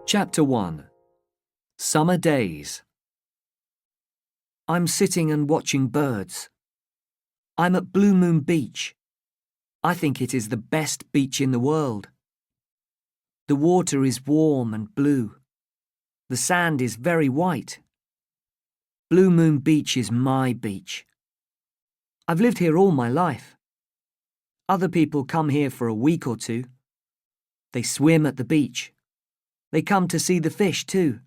Chapter 1. Summer Days. I'm sitting and watching birds. I'm at Blue Moon Beach. I think it is the best beach in the world. The water is warm and blue. The sand is very white. Blue Moon Beach is my beach. I've lived here all my life. Other people come here for a week or two. They swim at the beach. They come to see the fish too.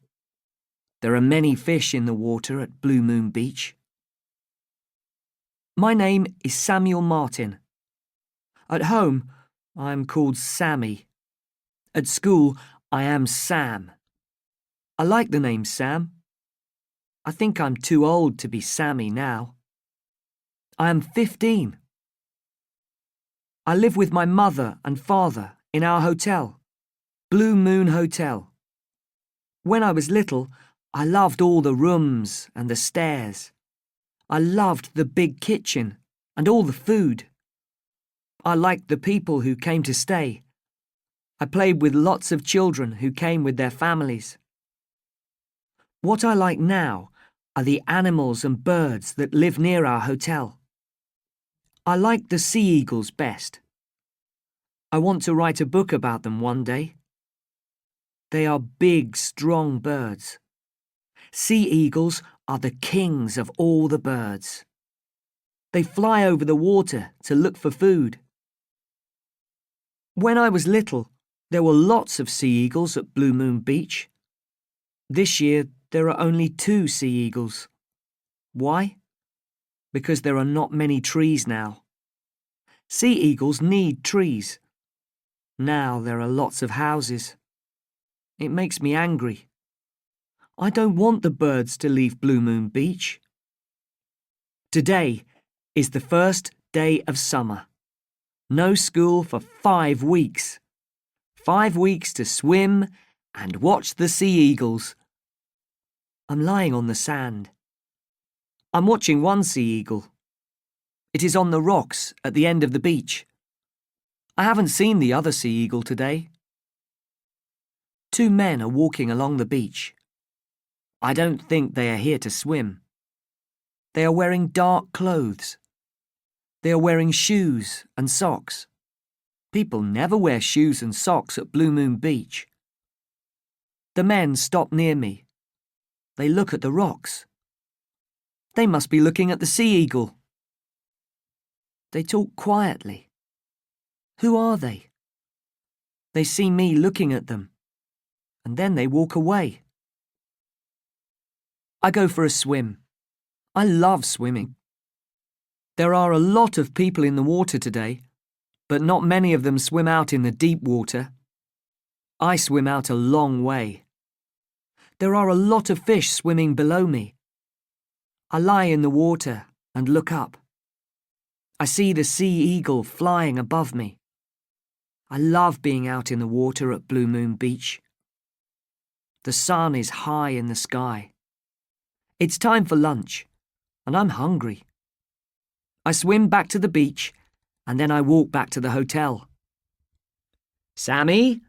There are many fish in the water at Blue Moon Beach. My name is Samuel Martin. At home, I'm called Sammy. At school, I am Sam. I like the name Sam. I think I'm too old to be Sammy now. I am 15. I live with my mother and father in our hotel, Blue Moon Hotel. When I was little, I loved all the rooms and the stairs. I loved the big kitchen and all the food. I liked the people who came to stay. I played with lots of children who came with their families. What I like now are the animals and birds that live near our hotel. I like the sea eagles best. I want to write a book about them one day. They are big, strong birds. Sea eagles are the kings of all the birds. They fly over the water to look for food. When I was little, there were lots of sea eagles at Blue Moon Beach. This year, there are only 2 sea eagles. Why? Because there are not many trees now. Sea eagles need trees. Now there are lots of houses. It makes me angry. I don't want the birds to leave Blue Moon Beach. Today is the first day of summer. No school for 5 weeks. 5 weeks to swim and watch the sea eagles. I'm lying on the sand. I'm watching one sea eagle. It is on the rocks at the end of the beach. I haven't seen the other sea eagle today. 2 men are walking along the beach. I don't think they are here to swim. They are wearing dark clothes. They are wearing shoes and socks. People never wear shoes and socks at Blue Moon Beach. The men stop near me. They look at the rocks. They must be looking at the sea eagle. They talk quietly. Who are they? They see me looking at them, and then they walk away. I go for a swim. I love swimming. There are a lot of people in the water today, but not many of them swim out in the deep water. I swim out a long way. There are a lot of fish swimming below me. I lie in the water and look up. I see the sea eagle flying above me. I love being out in the water at Blue Moon Beach. The sun is high in the sky. It's time for lunch, and I'm hungry. I swim back to the beach, and then I walk back to the hotel. Sammy?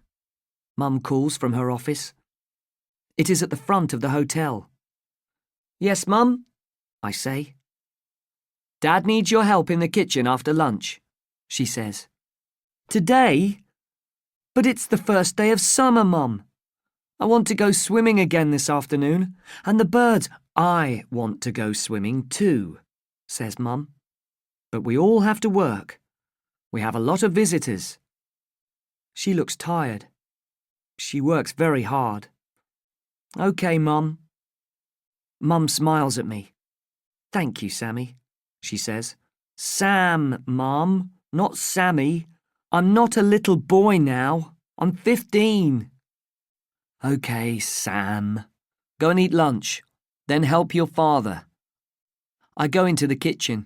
Mum calls from her office. It is at the front of the hotel. Yes, Mum, I say. Dad needs your help in the kitchen after lunch, she says. Today? But it's the first day of summer, Mum. I want to go swimming again this afternoon, and the birds. I want to go swimming too, says Mum. But we all have to work. We have a lot of visitors. She looks tired. She works very hard. OK, Mum. Mum smiles at me. Thank you, Sammy, she says. Sam, Mum, not Sammy. I'm not a little boy now. I'm 15. OK, Sam. Go and eat lunch. Then help your father. I go into the kitchen.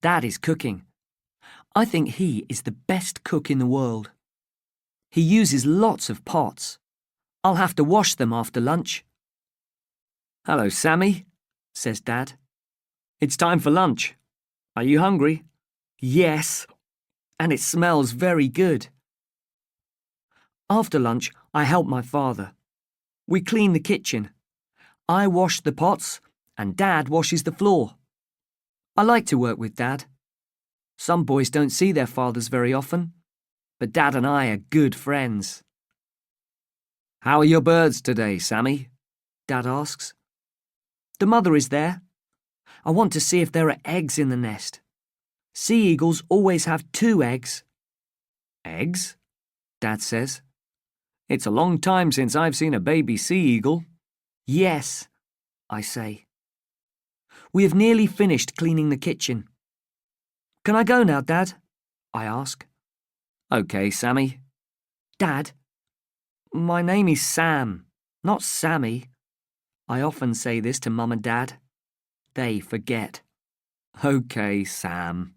Dad is cooking. I think he is the best cook in the world. He uses lots of pots. I'll have to wash them after lunch. Hello, Sammy, says Dad. It's time for lunch. Are you hungry? Yes, and it smells very good. After lunch, I help my father. We clean the kitchen. I wash the pots and Dad washes the floor. I like to work with Dad. Some boys don't see their fathers very often, but Dad and I are good friends. How are your birds today, Sammy? Dad asks. The mother is there. I want to see if there are eggs in the nest. Sea eagles always have 2 eggs. Eggs? Dad says. It's a long time since I've seen a baby sea eagle. Yes, I say. We have nearly finished cleaning the kitchen. Can I go now, Dad? I ask. Okay, Sammy. Dad, my name is Sam, not Sammy. I often say this to Mum and Dad. They forget. Okay, Sam.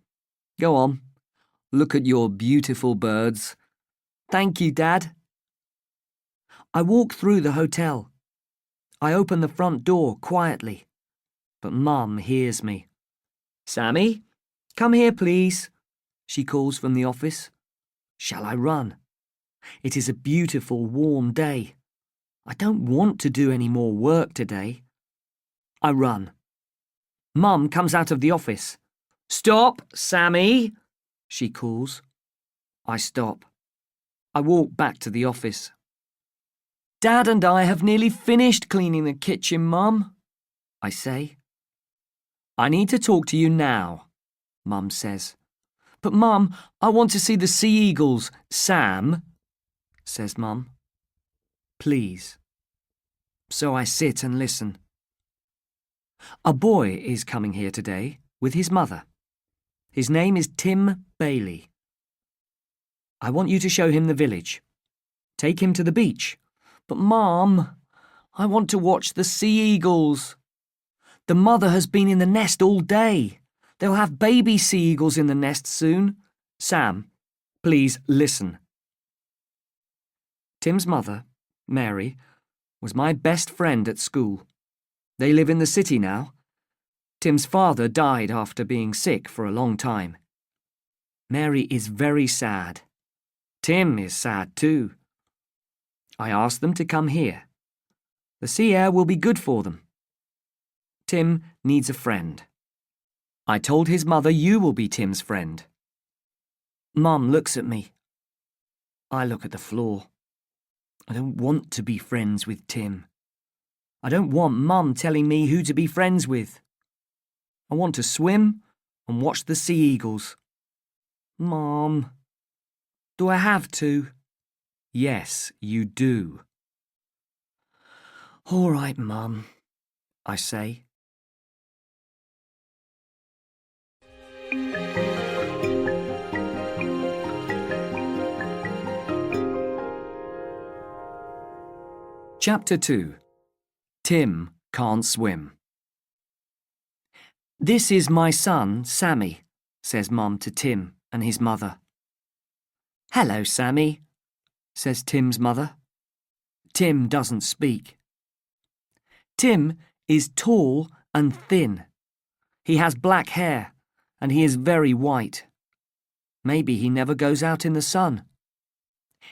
Go on. Look at your beautiful birds. Thank you, Dad. I walk through the hotel. I open the front door quietly, but Mum hears me. Sammy, come here, please, she calls from the office. Shall I run? It is a beautiful, warm day. I don't want to do any more work today. I run. Mum comes out of the office. Stop, Sammy, she calls. I stop. I walk back to the office. Dad and I have nearly finished cleaning the kitchen, Mum, I say. I need to talk to you now, Mum says. But Mum, I want to see the sea eagles. Sam, says Mum. Please. So I sit and listen. A boy is coming here today with his mother. His name is Tim Bailey. I want you to show him the village. Take him to the beach. But Mum, I want to watch the sea eagles. The mother has been in the nest all day. They'll have baby sea eagles in the nest soon. Sam, please listen. Tim's mother, Mary, was my best friend at school. They live in the city now. Tim's father died after being sick for a long time. Mary is very sad. Tim is sad too. I asked them to come here. The sea air will be good for them. Tim needs a friend. I told his mother you will be Tim's friend. Mum looks at me. I look at the floor. I don't want to be friends with Tim. I don't want Mum telling me who to be friends with. I want to swim and watch the sea eagles. Mum, do I have to? Yes, you do. All right, Mum, I say. Chapter 2. Tim Can't Swim. This is my son, Sammy, says Mum to Tim and his mother. Hello, Sammy, says Tim's mother. Tim doesn't speak. Tim is tall and thin. He has black hair and he is very white. Maybe he never goes out in the sun.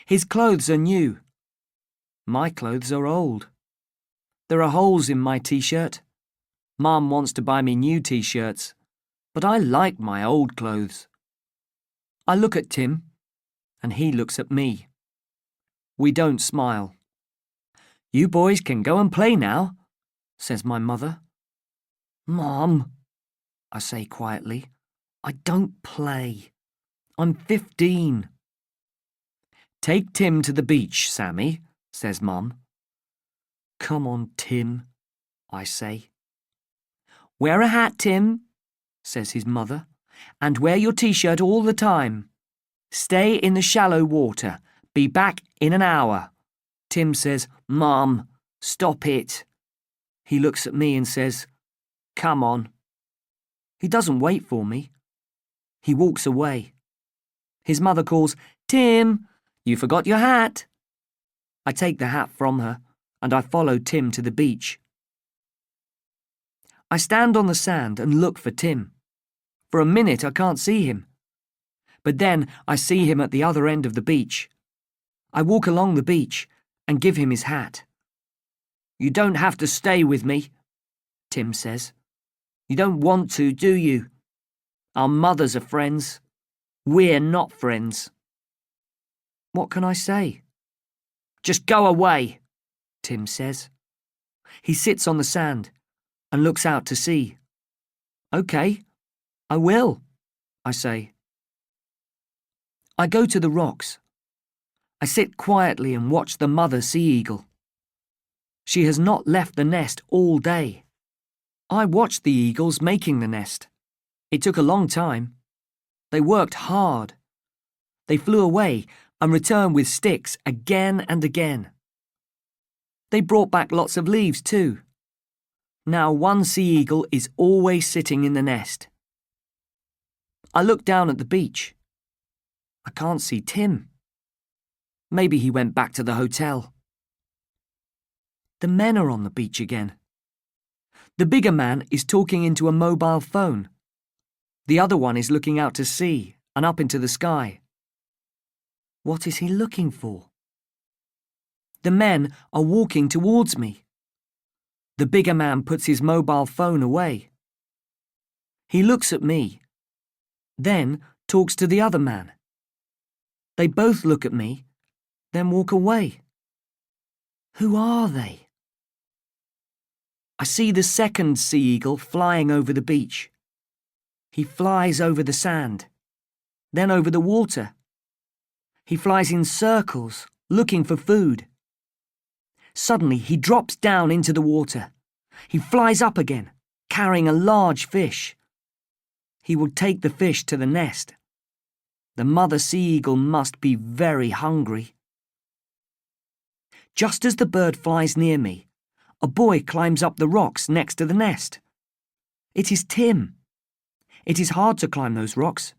His clothes are new. My clothes are old. There are holes in my t-shirt. Mum wants to buy me new t-shirts, but I like my old clothes. I look at Tim, and he looks at me. We don't smile. You boys can go and play now, says my mother. Mum, I say quietly, I don't play. I'm 15. Take Tim to the beach, Sammy, says Mum. Come on, Tim, I say. Wear a hat, Tim, says his mother, and wear your t-shirt all the time. Stay in the shallow water. Be back in an hour. Tim says, Mum, stop it. He looks at me and says, Come on. He doesn't wait for me. He walks away. His mother calls, Tim, you forgot your hat. I take the hat from her and I follow Tim to the beach. I stand on the sand and look for Tim. For a minute I can't see him. But then I see him at the other end of the beach. I walk along the beach and give him his hat. You don't have to stay with me, Tim says. You don't want to, do you? Our mothers are friends. We're not friends. What can I say? Just go away, Tim says. He sits on the sand and looks out to sea. Okay, I will, I say. I go to the rocks. I sit quietly and watch the mother sea eagle. She has not left the nest all day. I watched the eagles making the nest. It took a long time. They worked hard. They flew away and returned with sticks again and again. They brought back lots of leaves too. Now one sea eagle is always sitting in the nest. I look down at the beach. I can't see Tim. Maybe he went back to the hotel. The men are on the beach again. The bigger man is talking into a mobile phone. The other one is looking out to sea and up into the sky. What is he looking for? The men are walking towards me. The bigger man puts his mobile phone away. He looks at me, then talks to the other man. They both look at me, then walk away. Who are they? I see the second sea eagle flying over the beach. He flies over the sand, then over the water. He flies in circles, looking for food. Suddenly, he drops down into the water. He flies up again, carrying a large fish. He will take the fish to the nest. The mother sea eagle must be very hungry. Just as the bird flies near me, a boy climbs up the rocks next to the nest. It is Tim. It is hard to climb those rocks.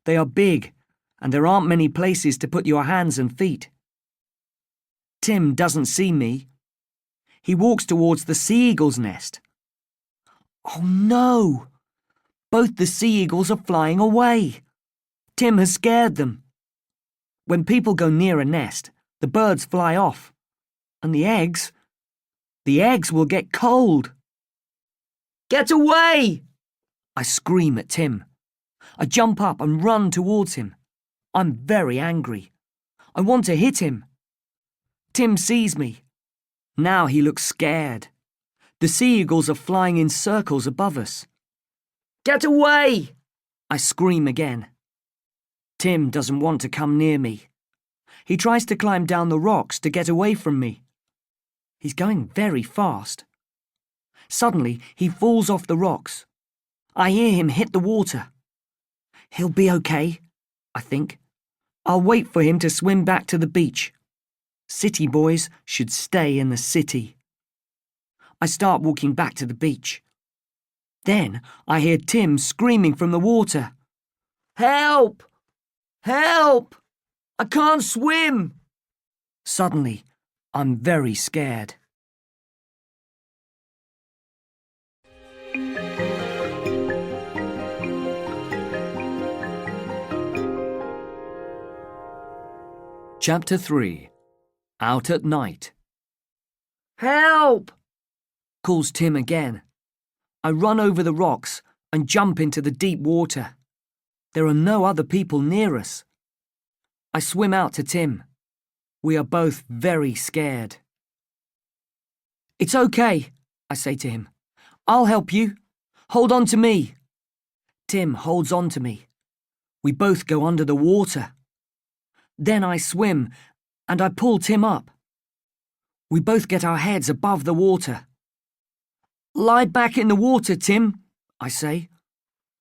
They are big, and there aren't many places to put your hands and feet. Tim doesn't see me. He walks towards the sea eagle's nest. Oh no! Both the sea eagles are flying away. Tim has scared them. When people go near a nest, the birds fly off. And the eggs will get cold. Get away! I scream at Tim. I jump up and run towards him. I'm very angry. I want to hit him. Tim sees me. Now he looks scared. The sea eagles are flying in circles above us. Get away! I scream again. Tim doesn't want to come near me. He tries to climb down the rocks to get away from me. He's going very fast. Suddenly, he falls off the rocks. I hear him hit the water. He'll be okay, I think. I'll wait for him to swim back to the beach. City boys should stay in the city. I start walking back to the beach. Then I hear Tim screaming from the water. Help! Help! I can't swim! Suddenly, I'm very scared. Chapter 3. Out at Night. Help! Calls Tim again. I run over the rocks and jump into the deep water. There are no other people near us. I swim out to Tim. We are both very scared. It's okay, I say to him. I'll help you. Hold on to me. Tim holds on to me. We both go under the water. Then I swim and I pull Tim up. We both get our heads above the water. Lie back in the water, Tim, I say.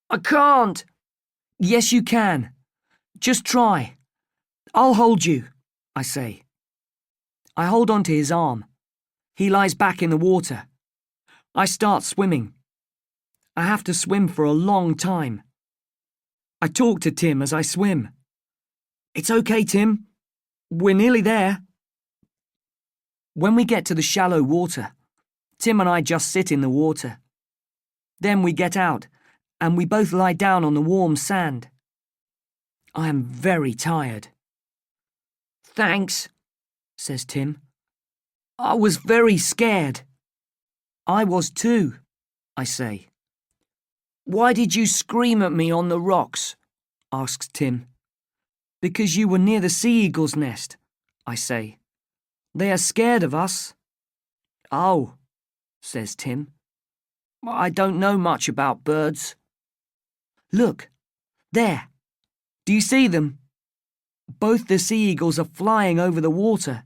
I can't. Yes, you can. Just try. I'll hold you, I say. I hold on to his arm. He lies back in the water. I start swimming. I have to swim for a long time. I talk to Tim as I swim. It's okay, Tim. We're nearly there. When we get to the shallow water, Tim and I just sit in the water. Then we get out and we both lie down on the warm sand. I am very tired. Thanks, says Tim. I was very scared. I was too, I say. Why did you scream at me on the rocks? Asks Tim. Because you were near the sea eagle's nest, I say. They are scared of us. Oh, says Tim. I don't know much about birds. Look, there. Do you see them? Both the sea eagles are flying over the water.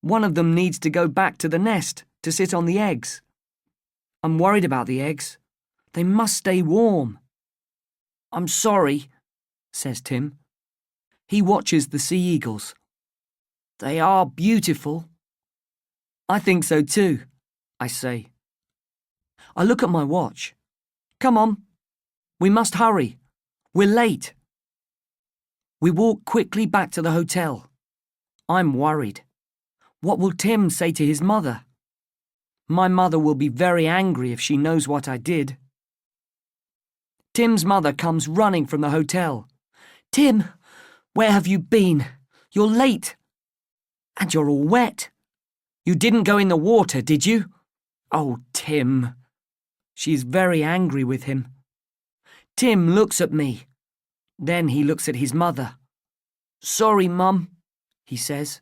One of them needs to go back to the nest to sit on the eggs. I'm worried about the eggs. They must stay warm. I'm sorry, says Tim. He watches the sea eagles. They are beautiful. I think so too, I say. I look at my watch. Come on. We must hurry. We're late. We walk quickly back to the hotel. I'm worried. What will Tim say to his mother? My mother will be very angry if she knows what I did. Tim's mother comes running from the hotel. Tim, where have you been? You're late. And you're all wet. You didn't go in the water, did you? Oh, Tim. She's very angry with him. Tim looks at me. Then he looks at his mother. Sorry, Mum, he says.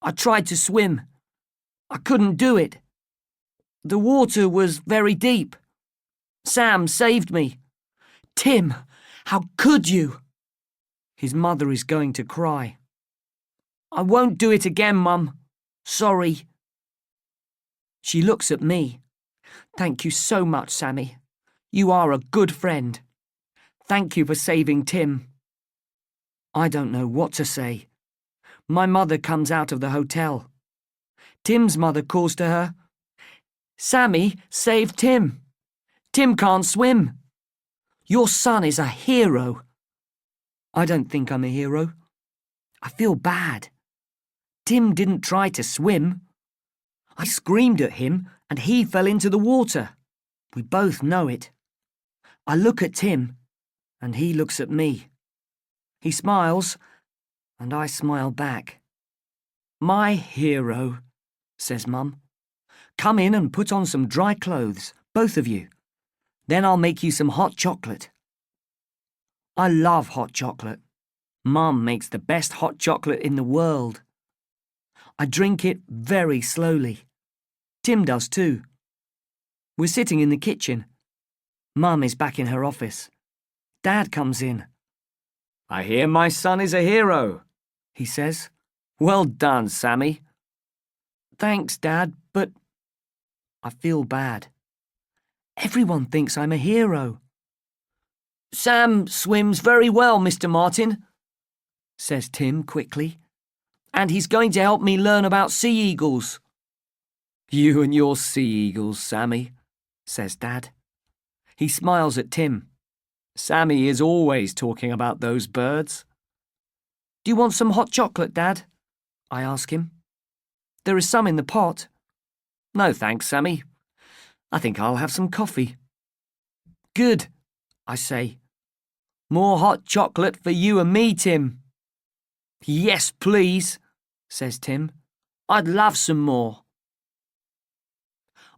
I tried to swim. I couldn't do it. The water was very deep. Sam saved me. Tim, how could you? His mother is going to cry. I won't do it again, Mum. Sorry. She looks at me. Thank you so much, Sammy. You are a good friend. Thank you for saving Tim. I don't know what to say. My mother comes out of the hotel. Tim's mother calls to her. Sammy saved Tim. Tim can't swim. Your son is a hero. I don't think I'm a hero. I feel bad. Tim didn't try to swim. I screamed at him and he fell into the water. We both know it. I look at Tim and he looks at me. He smiles and I smile back. My hero, says Mum. Come in and put on some dry clothes, both of you. Then I'll make you some hot chocolate. I love hot chocolate. Mum makes the best hot chocolate in the world. I drink it very slowly. Tim does too. We're sitting in the kitchen. Mum is back in her office. Dad comes in. I hear my son is a hero, he says. Well done, Sammy. Thanks, Dad, but I feel bad. Everyone thinks I'm a hero. Sam swims very well, Mr. Martin, says Tim quickly. And he's going to help me learn about sea eagles. You and your sea eagles, Sammy, says Dad. He smiles at Tim. Sammy is always talking about those birds. Do you want some hot chocolate, Dad? I ask him. There is some in the pot. No thanks, Sammy. I think I'll have some coffee. Good, I say. More hot chocolate for you and me, Tim. Yes, please, says Tim. I'd love some more.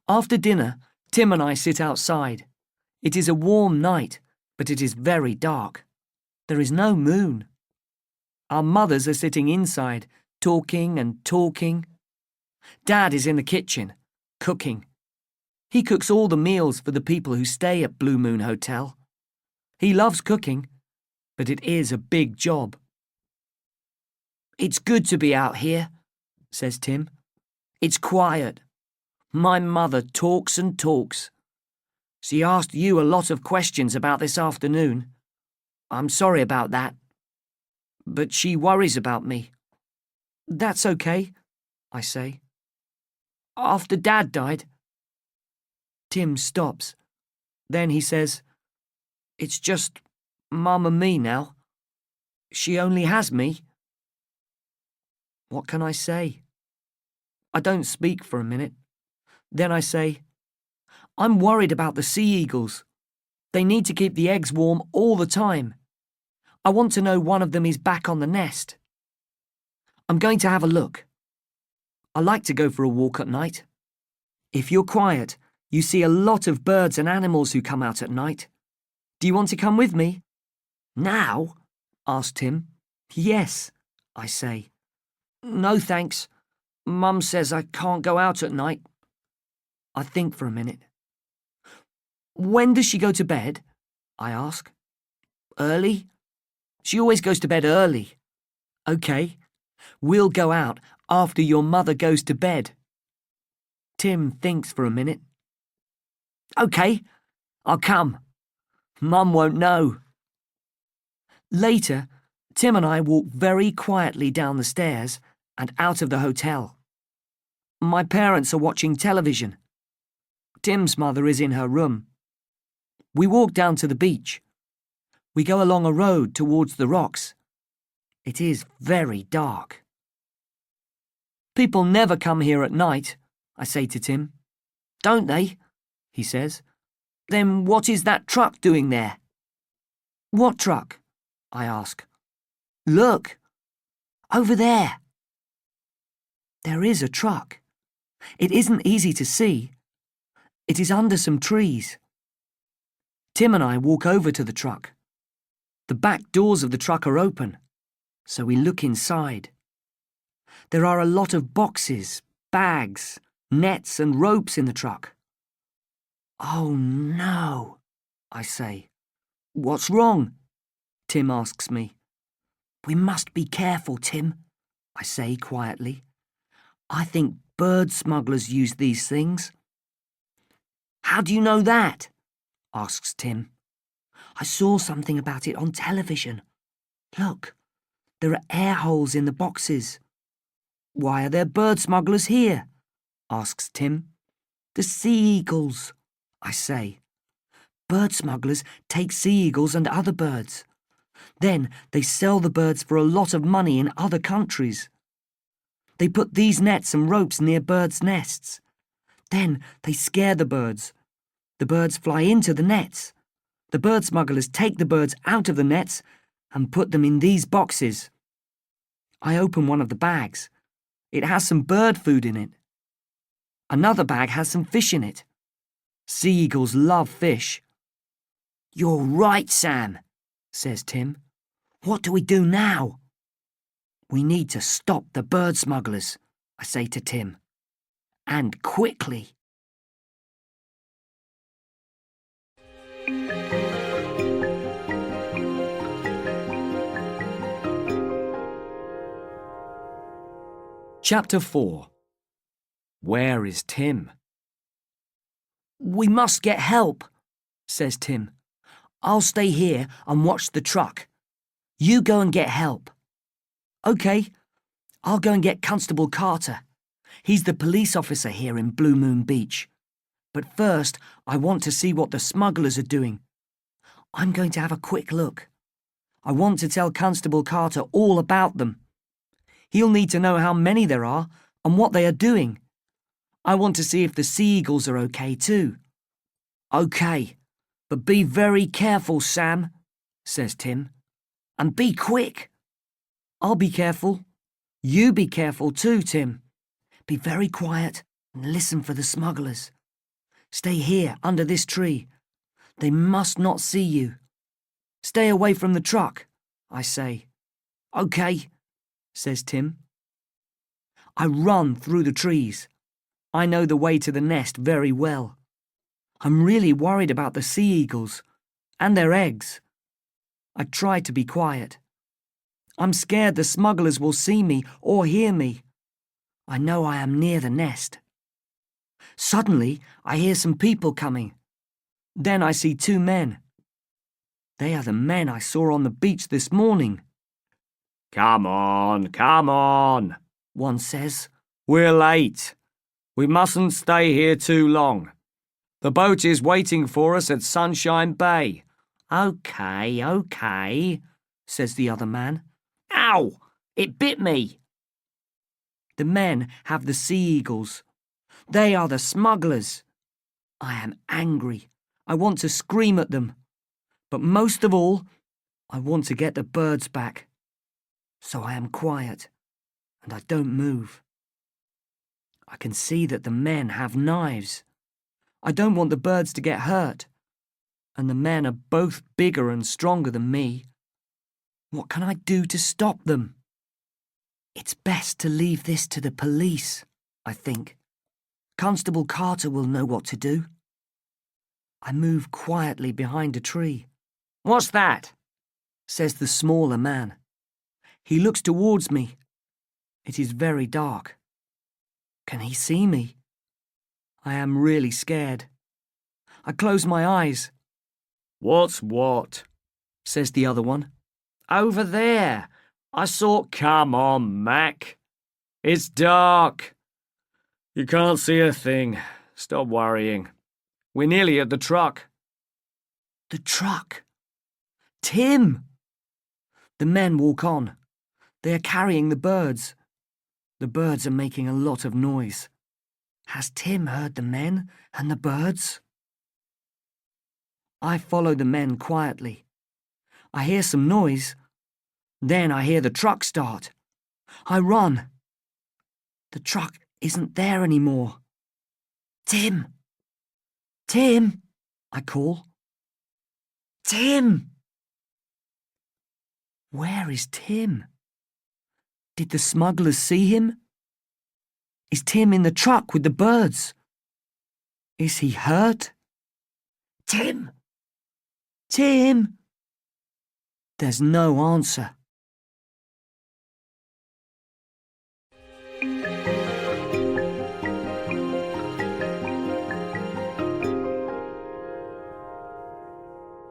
After dinner, Tim and I sit outside. It is a warm night, but it is very dark. There is no moon. Our mothers are sitting inside, talking and talking. Dad is in the kitchen, cooking. He cooks all the meals for the people who stay at Blue Moon Hotel. He loves cooking, but it is a big job. It's good to be out here, says Tim. It's quiet. My mother talks and talks. She asked you a lot of questions about this afternoon. I'm sorry about that. But she worries about me. That's okay, I say. After Dad died. Tim stops. Then he says, It's just Mum and me now. She only has me. What can I say? I don't speak for a minute. Then I say, I'm worried about the sea eagles. They need to keep the eggs warm all the time. I want to know one of them is back on the nest. I'm going to have a look. I like to go for a walk at night. If you're quiet, you see a lot of birds and animals who come out at night. Do you want to come with me?" "Now?" asked Tim. "Yes," I say. "No, thanks. Mum says I can't go out at night." I think for a minute. "When does she go to bed?" I ask. "Early. She always goes to bed early." "OK. We'll go out after your mother goes to bed." Tim thinks for a minute. "OK, I'll come. Mum won't know." Later, Tim and I walk very quietly down the stairs and out of the hotel. My parents are watching television. Tim's mother is in her room. We walk down to the beach. We go along a road towards the rocks. It is very dark. "People never come here at night," I say to Tim. "Don't they?" he says. "Then what is that truck doing there?" "What truck?" I ask. "Look, over there." There is a truck. It isn't easy to see. It is under some trees. Tim and I walk over to the truck. The back doors of the truck are open, so we look inside. There are a lot of boxes, bags, nets and ropes in the truck. "Oh no," I say. "What's wrong?" Tim asks me. "We must be careful, Tim," I say quietly. "I think bird smugglers use these things." "How do you know that?" asks Tim. "I saw something about it on television. Look, there are air holes in the boxes." "Why are there bird smugglers here?" asks Tim. "The sea eagles," I say. "Bird smugglers take sea eagles and other birds. Then they sell the birds for a lot of money in other countries. They put these nets and ropes near birds' nests. Then they scare the birds. The birds fly into the nets. The bird smugglers take the birds out of the nets and put them in these boxes." I open one of the bags. It has some bird food in it. Another bag has some fish in it. Sea eagles love fish. "You're right, Sam," says Tim. "What do we do now?" "We need to stop the bird smugglers," I say to Tim. "And quickly." Chapter 4. Where is Tim? "We must get help," says Tim. "I'll stay here and watch the truck. You go and get help." "OK, I'll go and get Constable Carter. He's the police officer here in Blue Moon Beach. But first, I want to see what the smugglers are doing. I'm going to have a quick look. I want to tell Constable Carter all about them. He'll need to know how many there are and what they are doing. I want to see if the sea eagles are OK too." "OK, but be very careful, Sam," says Tim. "And be quick." "I'll be careful. You be careful too, Tim. Be very quiet and listen for the smugglers. Stay here under this tree. They must not see you. Stay away from the truck," I say. "OK," says Tim. I run through the trees. I know the way to the nest very well. I'm really worried about the sea eagles and their eggs. I try to be quiet. I'm scared the smugglers will see me or hear me. I know I am near the nest. Suddenly, I hear some people coming. Then I see two men. They are the men I saw on the beach this morning. Come on, one says. "We're late. We mustn't stay here too long. The boat is waiting for us at Sunshine Bay." OK, says the other man. "Ow! It bit me." The men have the sea eagles. They are the smugglers. I am angry. I want to scream at them. But most of all, I want to get the birds back. So I am quiet, and I don't move. I can see that the men have knives. I don't want the birds to get hurt. And the men are both bigger and stronger than me. What can I do to stop them? It's best to leave this to the police, I think. Constable Carter will know what to do. I move quietly behind a tree. "What's that?" says the smaller man. He looks towards me. It is very dark. Can he see me? I am really scared. I close my eyes. "What's what?" says the other one. "Over there. I saw—" "Come on, Mac. It's dark. You can't see a thing. Stop worrying. We're nearly at the truck." The truck. Tim! The men walk on. They are carrying the birds. The birds are making a lot of noise. Has Tim heard the men and the birds? I follow the men quietly. I hear some noise. Then I hear the truck start. I run. The truck isn't there anymore. "Tim! Tim!" I call. "Tim!" Where is Tim? Did the smugglers see him? Is Tim in the truck with the birds? Is he hurt? "Tim! Tim!" There's no answer.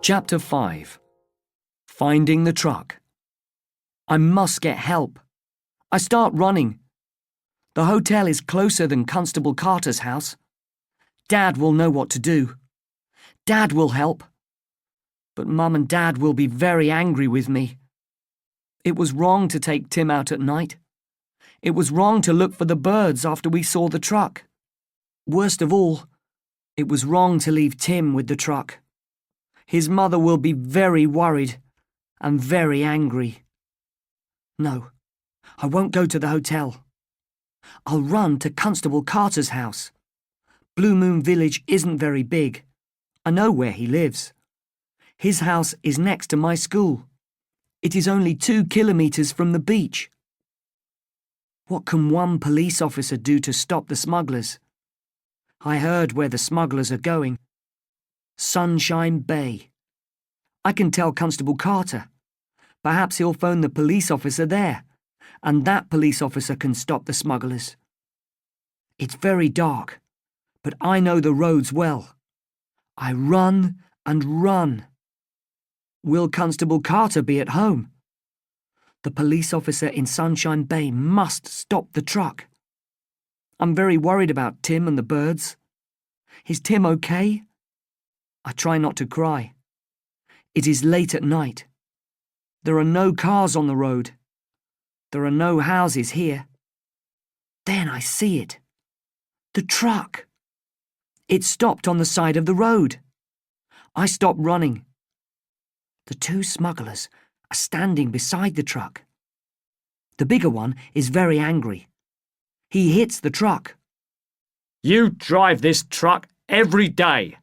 Chapter 5. Finding the truck. I must get help. I start running. The hotel is closer than Constable Carter's house. Dad will know what to do. Dad will help. But Mum and Dad will be very angry with me. It was wrong to take Tim out at night. It was wrong to look for the birds after we saw the truck. Worst of all, it was wrong to leave Tim with the truck. His mother will be very worried and very angry. No, I won't go to the hotel. I'll run to Constable Carter's house. Blue Moon Village isn't very big. I know where he lives. His house is next to my school. It is only 2 kilometers from the beach. What can one police officer do to stop the smugglers? I heard where the smugglers are going. Sunshine Bay. I can tell Constable Carter. Perhaps he'll phone the police officer there, and that police officer can stop the smugglers. It's very dark, but I know the roads well. I run and run. Will Constable Carter be at home? The police officer in Sunshine Bay must stop the truck. I'm very worried about Tim and the birds. Is Tim okay? I try not to cry. It is late at night. There are no cars on the road. There are no houses here. Then I see it. The truck. It stopped on the side of the road. I stop running. The 2 smugglers are standing beside the truck. The bigger one is very angry. He hits the truck. "You drive this truck every day.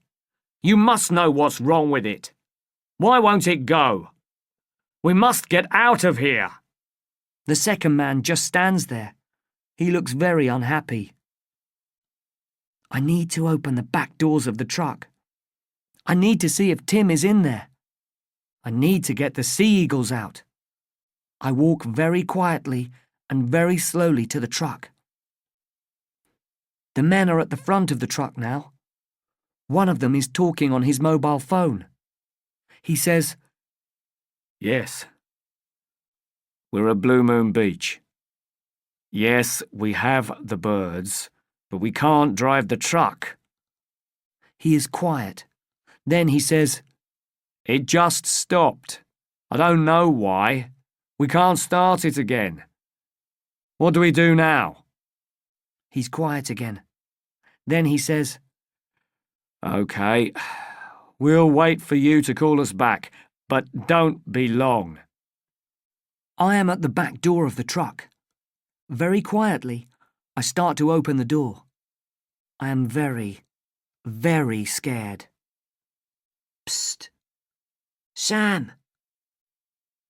You must know what's wrong with it. Why won't it go? We must get out of here." The second man just stands there. He looks very unhappy. I need to open the back doors of the truck. I need to see if Tim is in there. I need to get the sea eagles out. I walk very quietly and very slowly to the truck. The men are at the front of the truck now. One of them is talking on his mobile phone. He says, "Yes. We're at Blue Moon Beach. Yes, we have the birds, but we can't drive the truck." He is quiet. Then he says, "It just stopped. I don't know why. We can't start it again. What do we do now?" He's quiet again. Then he says, "Okay, we'll wait for you to call us back, but don't be long." I am at the back door of the truck. Very quietly, I start to open the door. I am very, very scared. Psst. Sam!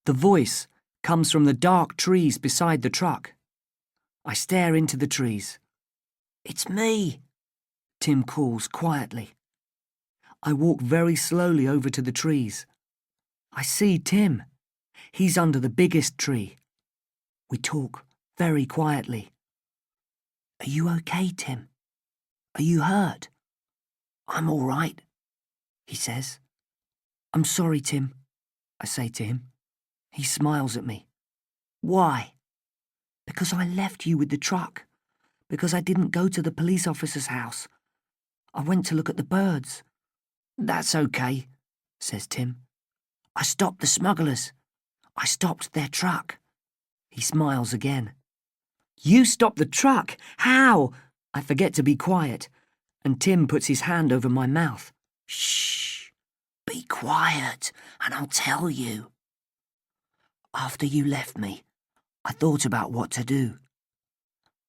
The voice comes from the dark trees beside the truck. I stare into the trees. It's me, Tim calls quietly. I walk very slowly over to the trees. I see Tim. He's under the biggest tree. We talk very quietly. Are you okay, Tim? Are you hurt? I'm all right, he says. I'm sorry, Tim, I say to him. He smiles at me. Why? Because I left you with the truck. Because I didn't go to the police officer's house. I went to look at the birds. That's okay, says Tim. I stopped the smugglers. I stopped their truck. He smiles again. You stopped the truck? How? I forget to be quiet, and Tim puts his hand over my mouth. Shh. Be quiet, and I'll tell you. After you left me, I thought about what to do.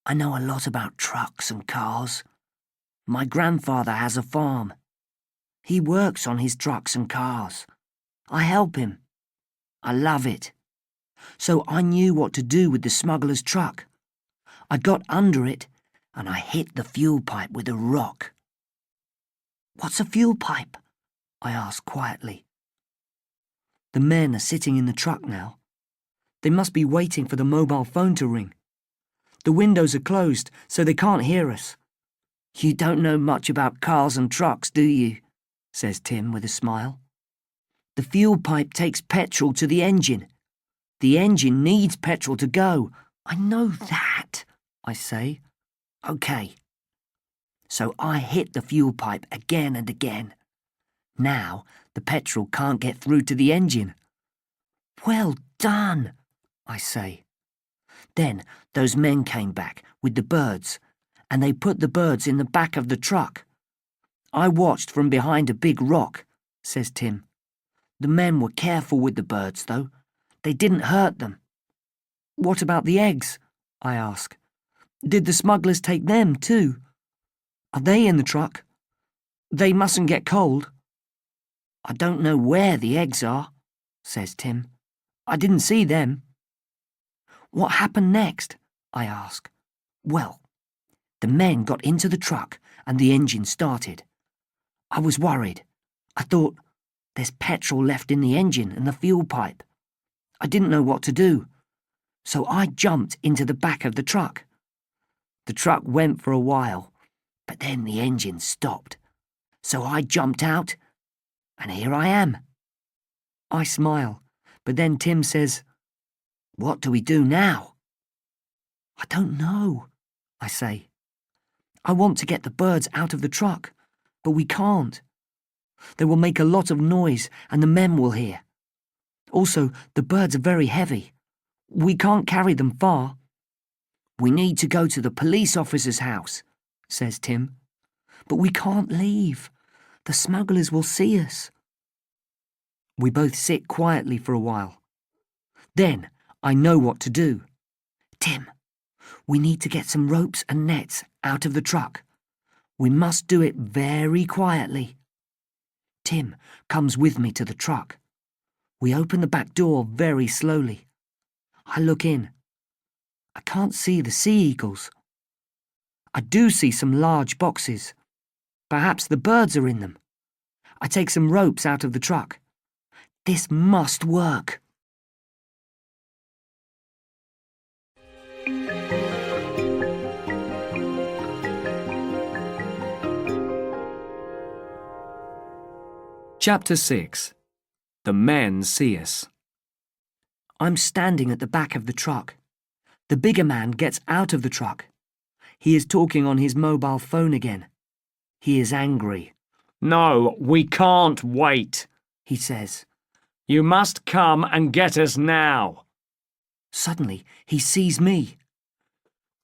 I know a lot about trucks and cars. My grandfather has a farm. He works on his trucks and cars. I help him. I love it. So I knew what to do with the smuggler's truck. I got under it and I hit the fuel pipe with a rock. What's a fuel pipe? I ask quietly. The men are sitting in the truck now. They must be waiting for the mobile phone to ring. The windows are closed, so they can't hear us. You don't know much about cars and trucks, do you? Says Tim with a smile. The fuel pipe takes petrol to the engine. The engine needs petrol to go. I know that, I say. Okay. So I hit the fuel pipe again and again. Now the petrol can't get through to the engine. Well done, I say. Then those men came back with the birds, and they put the birds in the back of the truck. I watched from behind a big rock, says Tim. The men were careful with the birds, though. They didn't hurt them. What about the eggs? I ask. Did the smugglers take them too? Are they in the truck? They mustn't get cold. I don't know where the eggs are, says Tim. I didn't see them. What happened next? I ask. Well, the men got into the truck and the engine started. I was worried. I thought, there's petrol left in the engine and the fuel pipe. I didn't know what to do, so I jumped into the back of the truck. The truck went for a while, but then the engine stopped. So I jumped out, and here I am. I smile, but then Tim says, what do we do now? I don't know, I say. I want to get the birds out of the truck, but we can't. They will make a lot of noise and the men will hear. Also, the birds are very heavy. We can't carry them far. We need to go to the police officer's house, says Tim. But we can't leave. The smugglers will see us. We both sit quietly for a while. Then I know what to do. Tim, we need to get some ropes and nets out of the truck. We must do it very quietly. Tim comes with me to the truck. We open the back door very slowly. I look in. I can't see the sea eagles. I do see some large boxes. Perhaps the birds are in them. I take some ropes out of the truck. This must work. Chapter 6. The men see us. I'm standing at the back of the truck. The bigger man gets out of the truck. He is talking on his mobile phone again. He is angry. No, we can't wait, He says. You must come and get us now. Suddenly, he sees me.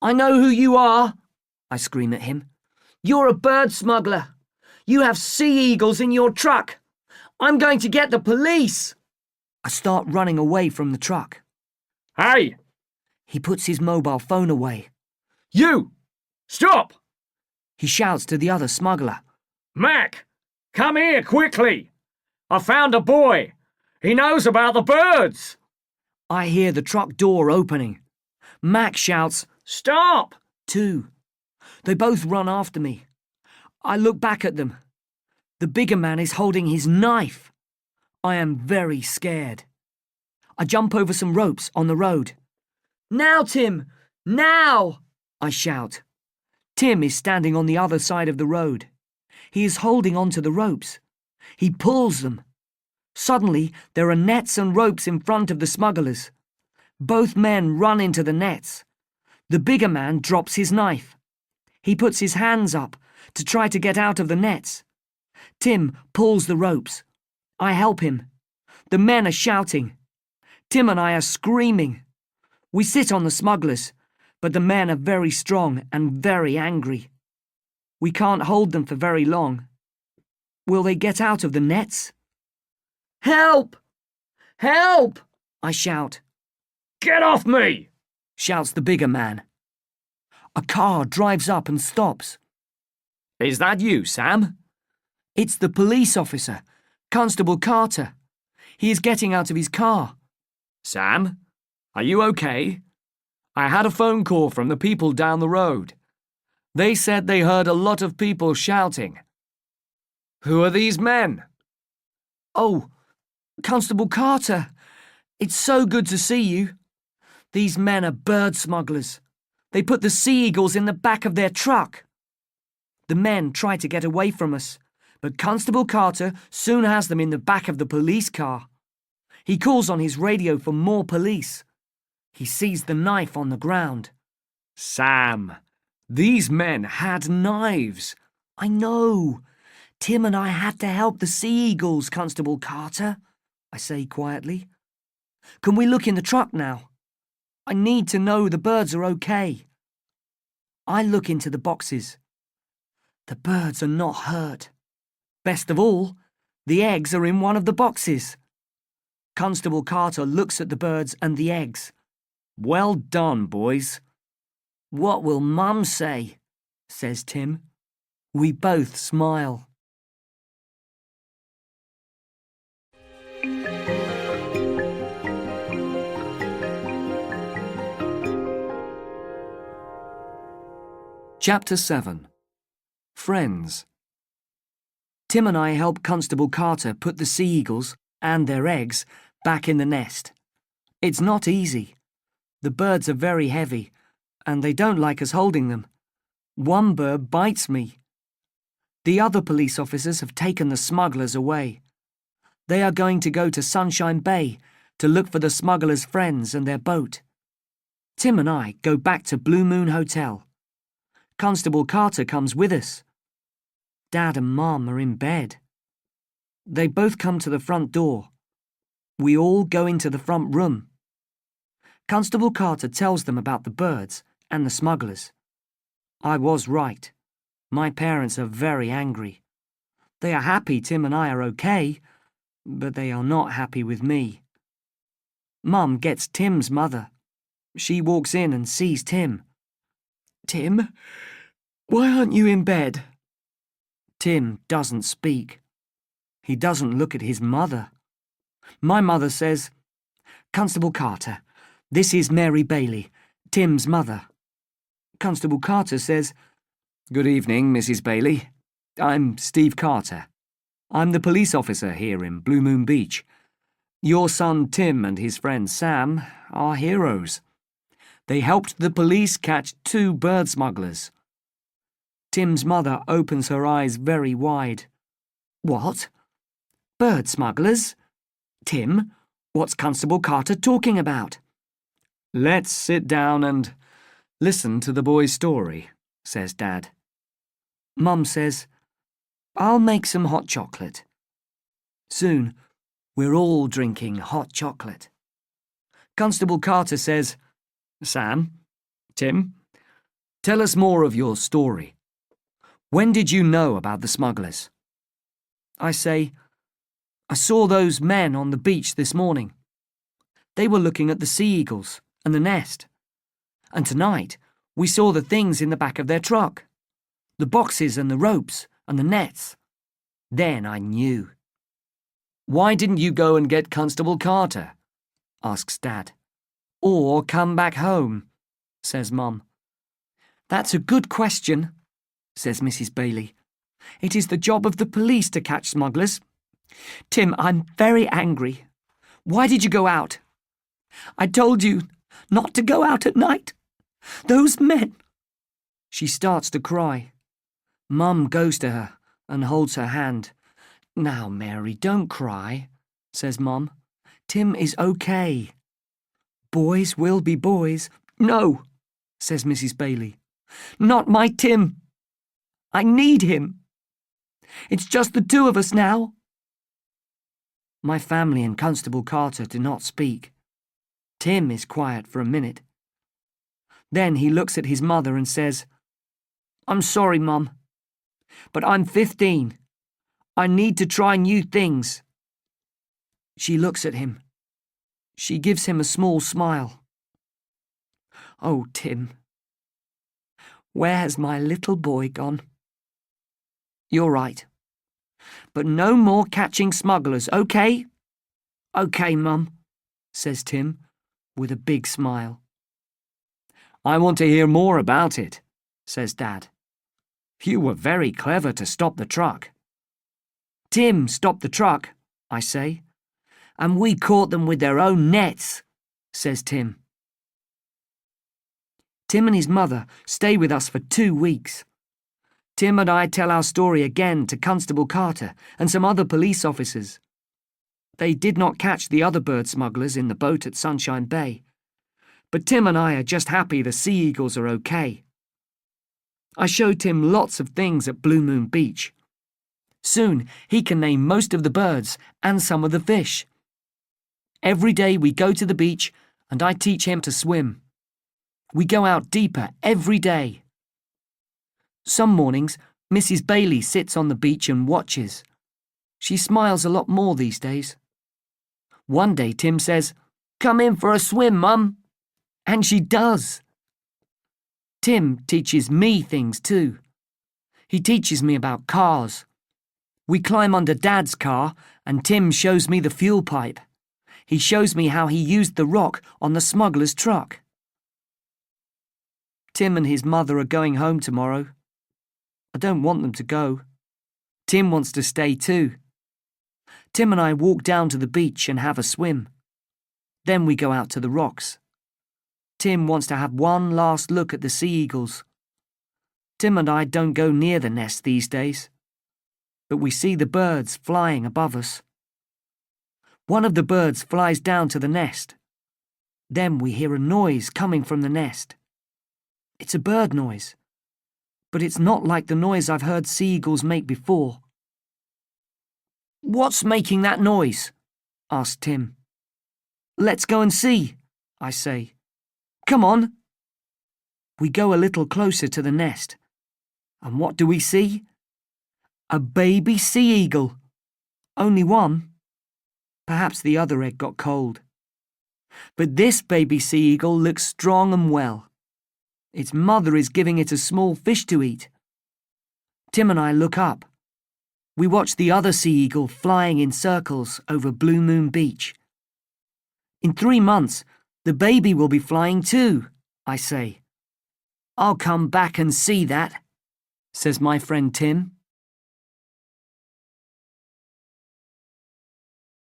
I know who you are, I scream at him. You're a bird smuggler. You have sea eagles in your truck. I'm going to get the police. I start running away from the truck. Hey! He puts his mobile phone away. You! Stop! He shouts to the other smuggler. Mac, come here quickly. I found a boy. He knows about the birds. I hear the truck door opening. Mac shouts, Stop! too. They both run after me. I look back at them. The bigger man is holding his knife. I am very scared. I jump over some ropes on the road. Now, Tim! Now! I shout. Tim is standing on the other side of the road. He is holding onto the ropes. He pulls them. Suddenly, there are nets and ropes in front of the smugglers. Both men run into the nets. The bigger man drops his knife. He puts his hands up to try to get out of the nets. Tim pulls the ropes. I help him. The men are shouting. Tim and I are screaming. We sit on the smugglers, but the men are very strong and very angry. We can't hold them for very long. Will they get out of the nets? Help! Help! I shout. Get off me! Shouts the bigger man. A car drives up and stops. Is that you, Sam? It's the police officer, Constable Carter. He is getting out of his car. Sam, are you okay? I had a phone call from the people down the road. They said they heard a lot of people shouting. Who are these men? Oh, Constable Carter, it's so good to see you. These men are bird smugglers. They put the sea eagles in the back of their truck. The men try to get away from us, but Constable Carter soon has them in the back of the police car. He calls on his radio for more police. He sees the knife on the ground. Sam, these men had knives. I know. Tim and I had to help the sea eagles, Constable Carter, I say quietly. Can we look in the truck now? I need to know the birds are okay. I look into the boxes. The birds are not hurt. Best of all, the eggs are in one of the boxes. Constable Carter looks at the birds and the eggs. Well done, boys. What will Mum say? Says Tim. We both smile. Chapter 7. Friends. Tim and I help Constable Carter put the sea eagles and their eggs back in the nest. It's not easy. The birds are very heavy, and they don't like us holding them. One bird bites me. The other police officers have taken the smugglers away. They are going to go to Sunshine Bay to look for the smugglers' friends and their boat. Tim and I go back to Blue Moon Hotel. Constable Carter comes with us. Dad and Mum are in bed. They both come to the front door. We all go into the front room. Constable Carter tells them about the birds and the smugglers. I was right. My parents are very angry. They are happy Tim and I are okay, but they are not happy with me. Mum gets Tim's mother. She walks in and sees Tim. Tim, why aren't you in bed? Tim doesn't speak. He doesn't look at his mother. My mother says, Constable Carter, this is Mary Bailey, Tim's mother. Constable Carter says, Good evening, Mrs. Bailey. I'm Steve Carter. I'm the police officer here in Blue Moon Beach. Your son Tim and his friend Sam are heroes. They helped the police catch 2 bird smugglers. Tim's mother opens her eyes very wide. What? Bird smugglers? Tim, what's Constable Carter talking about? Let's sit down and listen to the boy's story, says Dad. Mum says, I'll make some hot chocolate. Soon, we're all drinking hot chocolate. Constable Carter says, Sam, Tim, tell us more of your story. When did you know about the smugglers? I say, I saw those men on the beach this morning. They were looking at the sea eagles and the nest. And tonight, We saw the things in the back of their truck. The boxes and the ropes and the nets. Then I knew. Why didn't you go and get Constable Carter? Asks Dad. Or come back home, says Mum. That's a good question, says Mrs. Bailey. It is the job of the police to catch smugglers. Tim, I'm very angry. Why did you go out? I told you not to go out at night. Those men. She starts to cry. Mum goes to her and holds her hand. Now, Mary, don't cry, says Mum. Tim is okay. Boys will be boys. No, says Mrs. Bailey. Not my Tim. I need him. It's just the two of us now. My family and Constable Carter do not speak. Tim is quiet for a minute. Then he looks at his mother and says, I'm sorry, Mum, but I'm 15. I need to try new things. She looks at him. She gives him a small smile. Oh, Tim, where has my little boy gone? You're right. But no more catching smugglers, okay? Okay, Mum, says Tim, with a big smile. I want to hear more about it, says Dad. You were very clever to stop the truck. Tim stopped the truck, I say. And we caught them with their own nets, says Tim. Tim and his mother stay with us for 2 weeks. Tim and I tell our story again to Constable Carter and some other police officers. They did not catch the other bird smugglers in the boat at Sunshine Bay, but Tim and I are just happy the sea eagles are okay. I show Tim lots of things at Blue Moon Beach. Soon he can name most of the birds and some of the fish. Every day we go to the beach and I teach him to swim. We go out deeper every day. Some mornings, Mrs. Bailey sits on the beach and watches. She smiles a lot more these days. One day Tim says, "Come in for a swim, Mum." And she does. Tim teaches me things too. He teaches me about cars. We climb under Dad's car and Tim shows me the fuel pipe. He shows me how he used the rock on the smuggler's truck. Tim and his mother are going home tomorrow. I don't want them to go. Tim wants to stay too. Tim and I walk down to the beach and have a swim. Then we go out to the rocks. Tim wants to have one last look at the sea eagles. Tim and I don't go near the nest these days, but we see the birds flying above us. One of the birds flies down to the nest. Then we hear a noise coming from the nest. It's a bird noise, but it's not like the noise I've heard sea eagles make before. "What's making that noise?" asks Tim. "Let's go and see," I say. "Come on." We go a little closer to the nest. And what do we see? A baby sea eagle. Only one. Perhaps the other egg got cold. But this baby sea eagle looks strong and well. Its mother is giving it a small fish to eat. Tim and I look up. We watch the other sea eagle flying in circles over Blue Moon Beach. In 3 months, the baby will be flying too, I say. "I'll come back and see that," says my friend Tim.